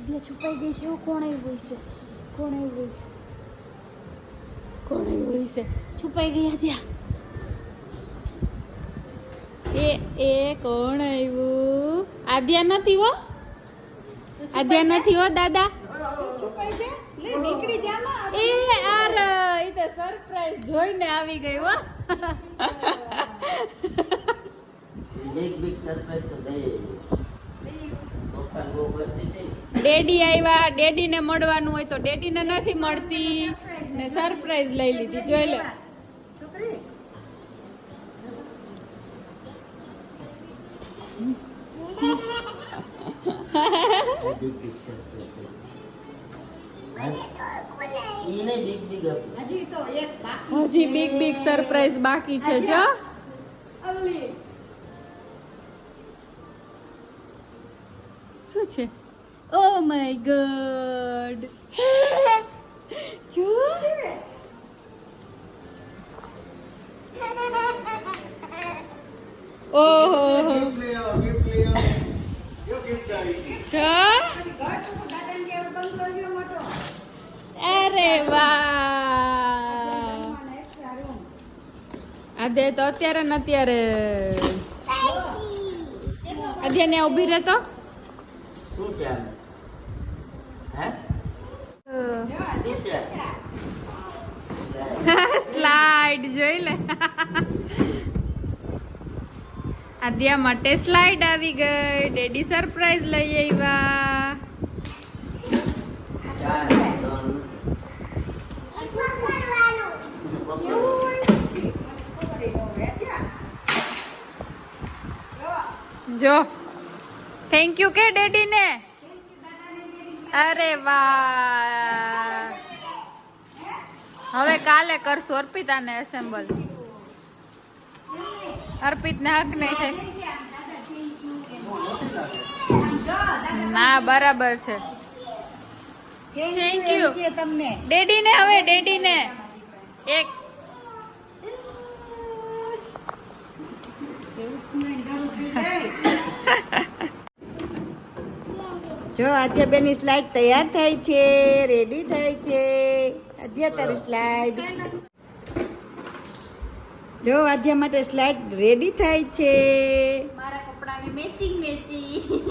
આદ્યા છુપાઈ ગઈ છે એવું કોણ આવ્યું છે કોણ આવ્યું છે કોણ આવ્યું છે છુપાઈ ગઈ આદ્યા એ કોણ આવ્યું આદ્યા નથી હો આદ્યા નથી હો દાદા એ આર ઈ તો સરપ્રાઈઝ જોઈને આવી ગઈ હો big surprise તો દે ડેડી આવ્યા ડેડી ને મળવાનું હોય તો ડેડી ને નથી મળતી ને સરપ્રાઈઝ લઈ લીધી જોઈ લે હજી બિગ સરપ્રાઈઝ બાકી છે જો શું છે ઓ માય ગોડ જો ઓહો જો અરે વાહ આદે તો અત્યારે ને અત્યારે આદ્યા ને ઉભી રહે તો શું છે હે શું છે સ્લાઇડ જોઈ લે આદ્યા માટે સ્લાઇડ આવી ગઈ ડેડી સરપ્રાઈઝ લઈ આવ્યા જો થેન્ક યુ કે ડેડી ને અરે વાહ હવે કાલે કરશું અર્પિતાને એસેમ્બલ અર્પિતને હક નહીં છે ના બરાબર છે થેન્ક યુ તમને ડેડી ને હવે ડેડી ને એક જો આદ્યા બેની સ્લાઇડ તૈયાર થાય છે રેડી થાય છે આદ્યા તારી સ્લાઇડ જો આદ્યા માટે સ્લાઇડ રેડી થાય છે મારા કપડાની મેચિંગ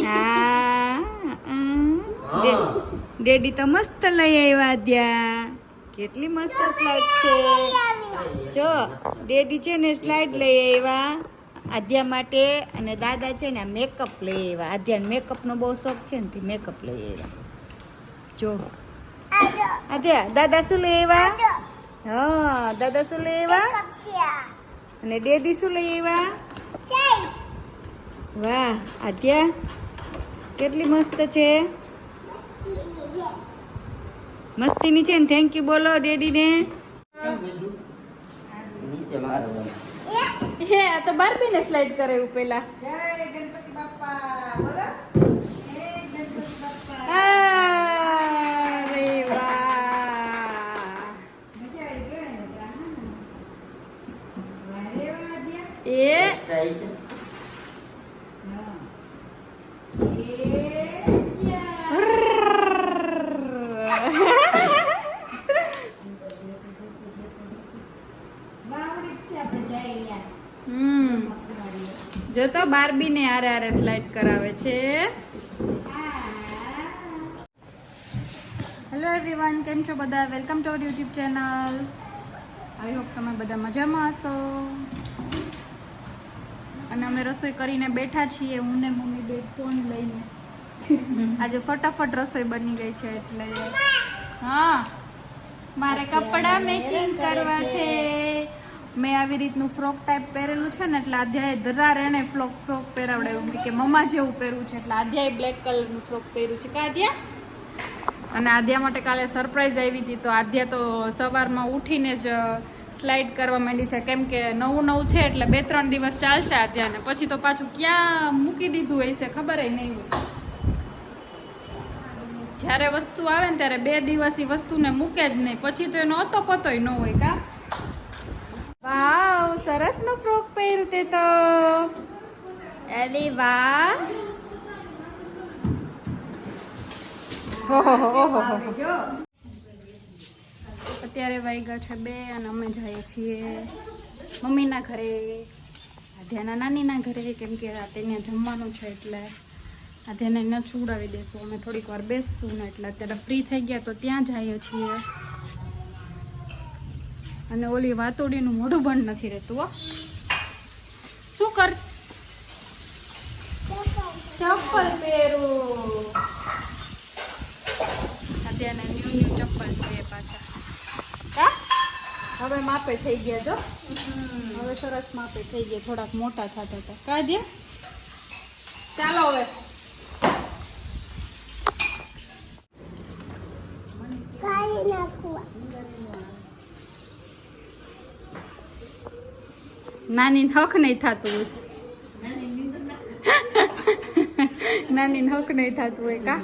હા ડેડી તો મસ્ત લઈ આવ્યા આદ્યા કેટલી મસ્ત સ્લાઇડ છે જો ડેડી છે ને સ્લાઇડ લઈ આવ્યા આદ્યા માટે અને દાદા છે ને મેકઅપ લઈ આવ્યા આદ્યાને મેકઅપનો બહુ શોખ છે ને મેકઅપ લઈ આવ્યા જો આદ્યા દાદા શું લઈ આવ્યા હા દાદા શું લઈ આવ્યા અને ડેડી શું લઈ આવ્યા વાહ આદ્યા કેટલી મસ્ત છે મસ્તીની છે ને થેન્ક યુ બોલો ડેડીને નીચે મારો હે આ તો બાર્બી ને સ્લાઇડ કરાવ્યું પેલા જય ગણપતિ બાપ્પા બોલો જય ગણપતિ બાપ્પા અરે વાહ મજા આવી ગઈ ને વારે વાદ્યા એ એક્સ્ટ્રા છે હા બાવડી છે આપણે જઈ અહીંયા જો તો બાર્બી ને હારે હારે સ્લાઇડ કરાવે છે હેલો એવરીવન કેમ છો બધા welcome to our YouTube channel I hope તમે બધા મજામાં હશો અને અમે રસોઈ કરીને બેઠા છીએ હું ને મમ્મી બે ફોન લઈને આજે ફટાફટ રસોઈ બની ગઈ છે એટલે હા મારે કપડાં મેચિંગ કરવા છે મેં આવી રીતનું ફ્રોક ટાઈપ પહેરેલું છે ને એટલે આધ્યાએ ધરાર એને ફ્રોક પહેરાવડાવ્યું કે મમ્મા જેવું પહેરવું છે એટલે આધ્યાએ બ્લેક કલરનું ફ્રોક પહેર્યું છે કા આધ્યા અને આધ્યા માટે કાલે સરપ્રાઈઝ આવી હતી તો આધ્યા તો સવારમાં ઉઠીને જ સ્લાઇડ કરવા માંડી છે કેમ કે નવું છે એટલે 2-3 દિવસ ચાલશે આધ્યાને પછી તો પાછું ક્યાં મૂકી દીધું હોય છે ખબર નહીં હોય જ્યારે વસ્તુ આવે ને ત્યારે 2 દિવસ એ વસ્તુને મૂકે જ નહીં પછી તો એનો અતો પતોય ન હોય કા વાવ સરસ નો ફ્રોક પહેર્યું તે તો એલી વાહ ઓહો અત્યારે વાગ્યા છે 2 અને અમે જઈએ છીએ મમ્મીના ઘરે, આધ્યાના નાનીના ઘરે, કેમ કે રાતે ત્યાં જમવાનું છે એટલે આધ્યાને ન છુડાવી દેશું. અમે થોડીક વાર બેસશું ને એટલે અત્યારે ફ્રી થઈ ગયા તો ત્યાં જઈએ છીએ. અને ઓલી વાતોડીનું મોઢું બંધ નથી રહેતું. હો શું કર ચપ્પલ પહેરું. અત્યારે ન્યૂ ચપ્પલ જોઈએ પાછા. કા હવે માપે થઈ ગયા જો, હવે સરસ માપે થઈ ગયા, થોડાક મોટા થતા હતા. કાજે ચાલો હવે નાની હક નહીં થતું હોય, નાની હક નહીં થતું હોય. કા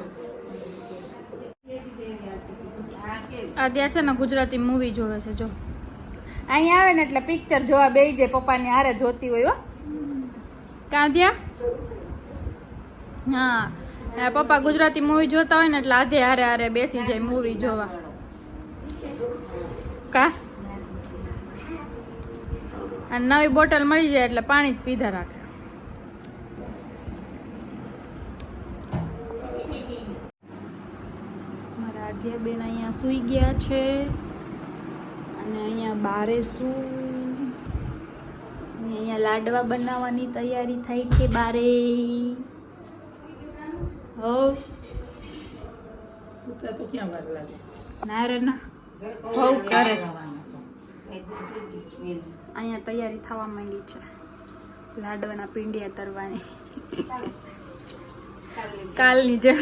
ત્યાં છે ને ગુજરાતી મૂવી જોવે છે. જો અહીંયા આવે ને એટલે પિક્ચર જોવા બેસી જાય, પપ્પાની હારે જોતી હોય. હો કાંધ્યા હા, પપ્પા ગુજરાતી મૂવી જોતા હોય ને એટલે આધે હારે હારે બેસી જાય મૂવી જોવા. કા અને નવી બોટલ મળી જાય એટલે પાણી જ પીધા રાખે. મારા આધ્યાબેન અહીંયા સૂઈ ગયા છે અને અહીંયા બારે અહીંયા લાડવા બનાવવાની તૈયારી થઈ છે બારે. હો તો ક્યાં વાર લાગે? ના રે ના, બહુ કરે. અહીંયા તૈયારી થવા માંડી છે લાડવાના પીંડિયા તરવાની. કાલની જે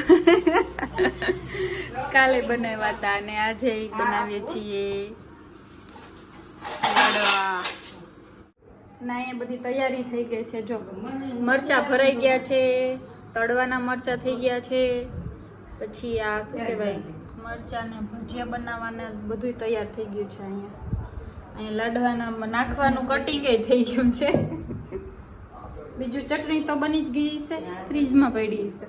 કાલે બનાવ્યા હતા અને આજે બનાવીએ છીએ લાડવા. ના અહીંયા બધી તૈયારી થઈ ગઈ છે. જો મરચા ભરાઈ ગયા છે, તળવાના મરચા થઈ ગયા છે, પછી આ શું કહેવાય મરચા ને ભજીયા બનાવવાના બધું તૈયાર થઈ ગયું છે. અહીંયા લાડવાના નાખવાનું કટિંગ થઈ ગયું છે. બીજું ચટણી તો બની જ ગઈ છે, ફ્રીજમાં પડી છે.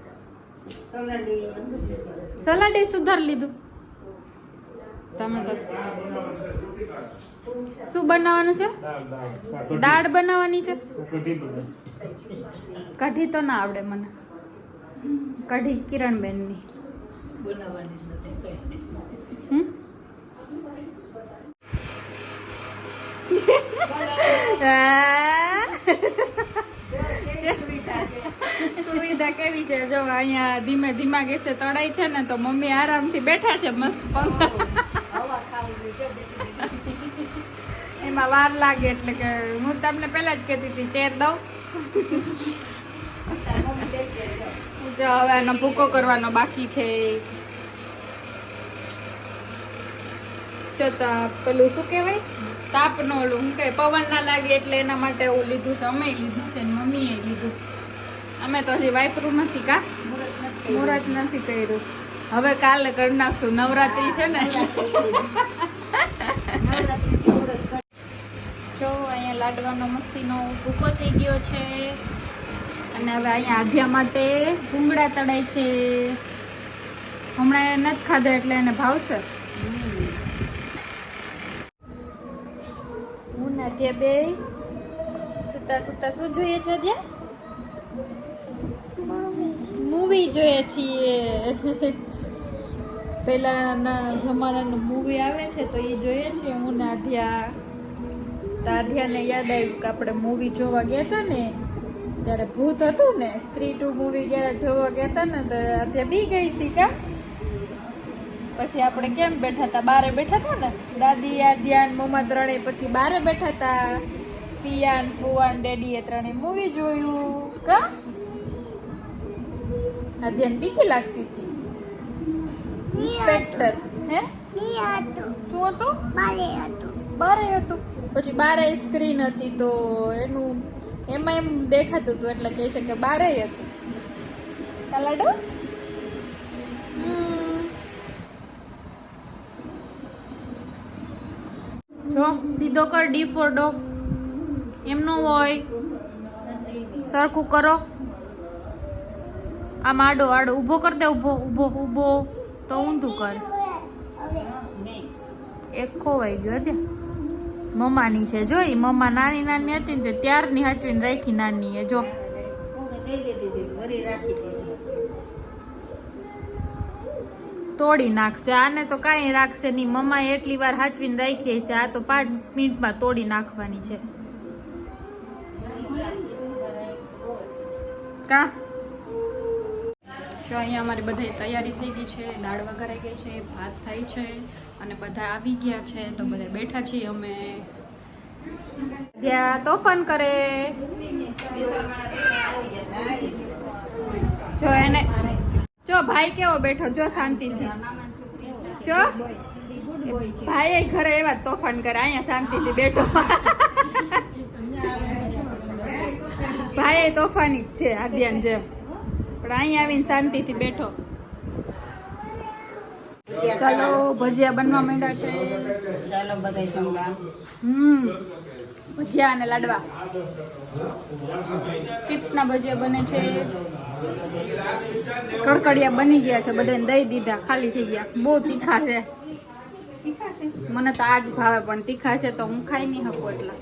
સલાડ સુધાર લીધું તમે તો. શું બનાવવાનું છે? દાળ બનાવવાની છે. કઢી તો ના આવડે મને. કઢી કિરણબેનની બનાવવાની જ નથી. સુવિધા કેવી છે જો, અહીંયા ધીમે ધીમા ગેસે તળાઈ છે ને તો મમ્મી આરામથી બેઠા છે મસ્ત પંખા. એમાં વાર લાગે એટલે કે હું તમને પહેલા જ કહેતી હતી ચેર દઉં. જો હવે એનો ભૂકો કરવાનો બાકી છે. પેલું શું કહેવાય તાપનો ઓલું શું કહેવાય પવન ના લાગે એટલે એના માટે એવું લીધું છે. અમે લીધું છે ને મમ્મીએ લીધું. અમે તો હજી વાપરું નથી. કા મુહૂર્ત નથી કર્યું. હવે કાલે કરી નાખશું, નવરાત્રી છે ને. જો અહીંયા લાડવાનો મસ્તીનો ભૂકો થઈ ગયો છે અને હવે અહીંયા આધ્યા માટે ભૂંગળા તળાય છે. હમણાં એને નથી ખાધા એટલે એને ભાવશે. હું ને આધ્યા બે સુતા સુતા શું જોઈએ છે? આધ્યા મૂવી જોઈએ છીએ. પહેલાના જમાનાનું મૂવી આવે છે તો એ જોઈએ છીએ હું ને આધ્યા. તો આધ્યાને યાદ આવ્યું કે આપણે મૂવી જોવા ગયા હતા ને ત્યારે ભૂત હતું ને, સ્ત્રી 2 મૂવી જોવા ગયા હતા ને તો આધ્યા બી ગઈ હતી. કા પછી આપણે કેમ બેઠા હતા? બારે બેઠા હતા ને, દાદી આધ્યા મમ્મા ત્રણેય પછી બારે બેઠા હતા. પિયાન ફુવાન ડેડીએ ત્રણેય મૂવી જોયું. કા આધ્યાને બીકી લાગતી હતી. ઇન્સ્પેક્ટર હે શું હતું? બારે હતું. પછી બારે સ્ક્રીન હતી તો એનું એમાં એમ દેખાતું હતું એટલે કહે છે કે બારે હતું. કલાડો જો સીધો કર. D for dog. એમ નો હોય, સરખું કરો. આમ આડો આડો ઊભો કર દે. ઊભો ઊભો ઊભો તો ઊંધું કર. એક ખોવાઈ ગયો ત્યાં. મમ્માની છે જો ઈ મમ્મા નાની નાની હતી ને તે ત્યારની હાચવીને રાખી નાની એ જો. તોડી નાખશે આને તો કાંઈ રાખશે નહીં. મમ્માએ એટલી વાર હાચવીને રાખી છે, આ તો 5 મિનિટમાં તોડી નાખવાની છે. કા જો અહીંયા અમારી બધી તૈયારી થઈ ગઈ છે, દાળ વઘારાઈ ગઈ છે, ભાત થાય છે અને બધા આવી ગયા છે તો બધા બેઠા છીએ અમે. ત્યાં તોફાન કરે જો એને જો ભાઈ કેવો બેઠો જો શાંતિથી જો ભાઈ ઘરે એવા જ તોફાન કરે, અહીંયા શાંતિથી બેઠો. ભાઈ તોફાની જ છે આદ્યાન જેમ, પણ અહીંયા આવીને શાંતિથી બેઠો. ચાલો ભજીયા બનવા માંડ્યા છે. ચાલો બધા જમવા. ભજીયા અને લાડવા. ચિપ્સના ભજીયા બને છે. કડકડિયા બની ગયા છે, બધાને દઈ દીધા, ખાલી થઈ ગયા. બહુ તીખા છે. મને તો આજ ભાવે પણ તીખા છે તો હું ખાઈ નહીં શકું એટલા.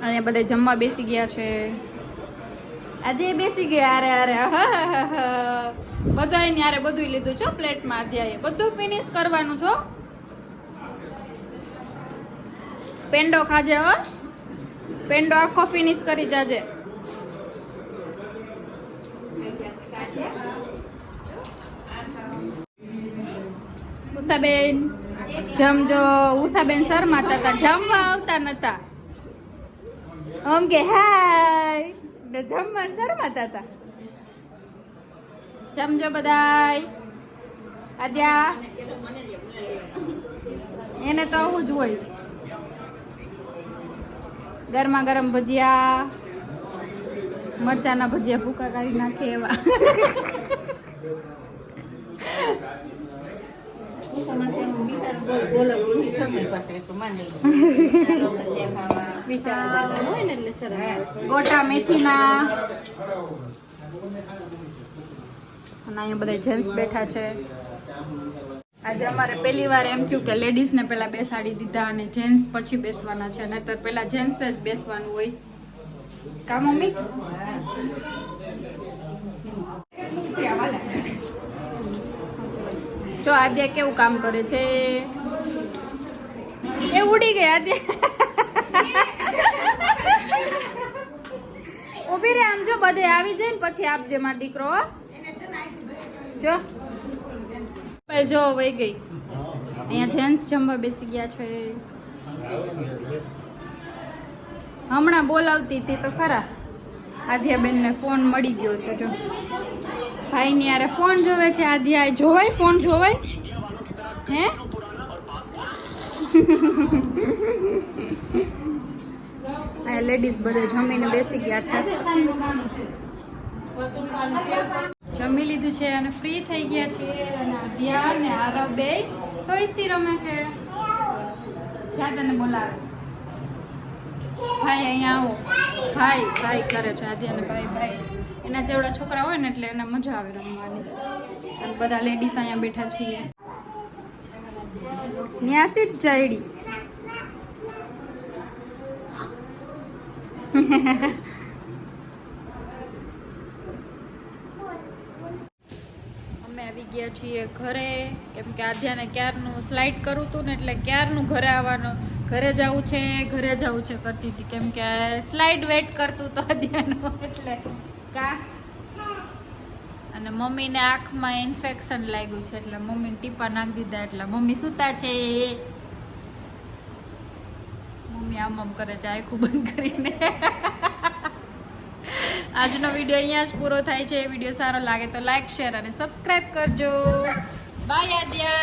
અહીંયા બધા જમવા બેસી ગયા છે. આજે બેસી ગયા. અરે અરે બધા યારે બધું લીધું છો પ્લેટમાં. આજે બધું ફિનિશ કરવાનું છો. પેંડો ખાજે હો, પેંડો આખો ફિનિશ કરી જાજે. ઉષાબેન જમજો. ઉષાબેન શરમાતા હતા, જમવા આવતા નતા. આમ કે હાય ને જમવાનું શરમાતા હતા. જમજો બધાય. આદ્યા એને તો આવું જ હોય. ગરમા ગરમ ભજીયા, મરચાના ભજીયા ભૂકા કાઢી નાખે એવા. ગોટા મેથીના. અને અહીંયા બધા જેન્ટ્સ બેઠા છે. આજે અમારે પહેલી વાર એમ થયું કે લેડીઝ ને પેલા બેસાડી દીધા અને જેન્ટ્સ પછી બેસવાના છે, નહીતર પેલા જેન્ટ્સ જ બેસવાનું હોય. કા મમ્મી? જો આદ્યા કેવું કામ કરે છે. એ ઉડી ગઈ આદ્યા. ઉભી રે આમ જો, બધે આવી જાય ને પછી આપજે મારો દીકરો. જો જો વહી ગઈ. અહીંયા જેન્ટ્સ જમવા બેસી ગયા છે. હમણાં બોલાવતી હતી તો ખરા. આદ્યાબેનને ફોન મળી ગયો છે. જો ભાઈની યારે ફોન જોવે છે આદ્યા. જોવાય ફોન જોવાય હે? આ લેડીઝ બધે જમીને બેસી ગયા છે. જમી લીધું છે અને ફ્રી થઈ ગયા છે. અને આદ્યા ને આરવ બે ટોયસથી રમે છે. જા તને બોલાવે. ભાઈ અહીંયા આવો. ભાઈ ભાઈ કરે છે આદ્યા ને ભાઈ ભાઈ. એના જેવડા છોકરા હોય ને એટલે એને મજા આવે રમવાની. અને બધા લેડીઝ અહીંયા બેઠા છીએ. ન્યાસી જ જયડી. અમે આવી ગયા છીએ ઘરે, કેમ કે આદ્યાને ક્યારનું સ્લાઇડ કરું હતું ને એટલે ક્યારનું ઘરે આવવાનું, ઘરે જવું છે કરતી હતી, કેમ કે સ્લાઇડ વેટ કરતું તો આદ્યાનું એટલે કા. અને મમ્મીને આંખમાં ઇન્ફેક્શન લાગ્યું છે એટલે મમ્મીને ટીપા નાખી દીધા. એટલે મમ્મી સૂતા છે. મમ્મી આમ કરે છે આંખું બંધ કરીને. આજનો વિડીયો અહીંયા જ પૂરો થાય છે. વિડીયો સારો લાગે તો લાઈક, શેર અને સબસ્ક્રાઇબ કરજો. બાય આદ્યા.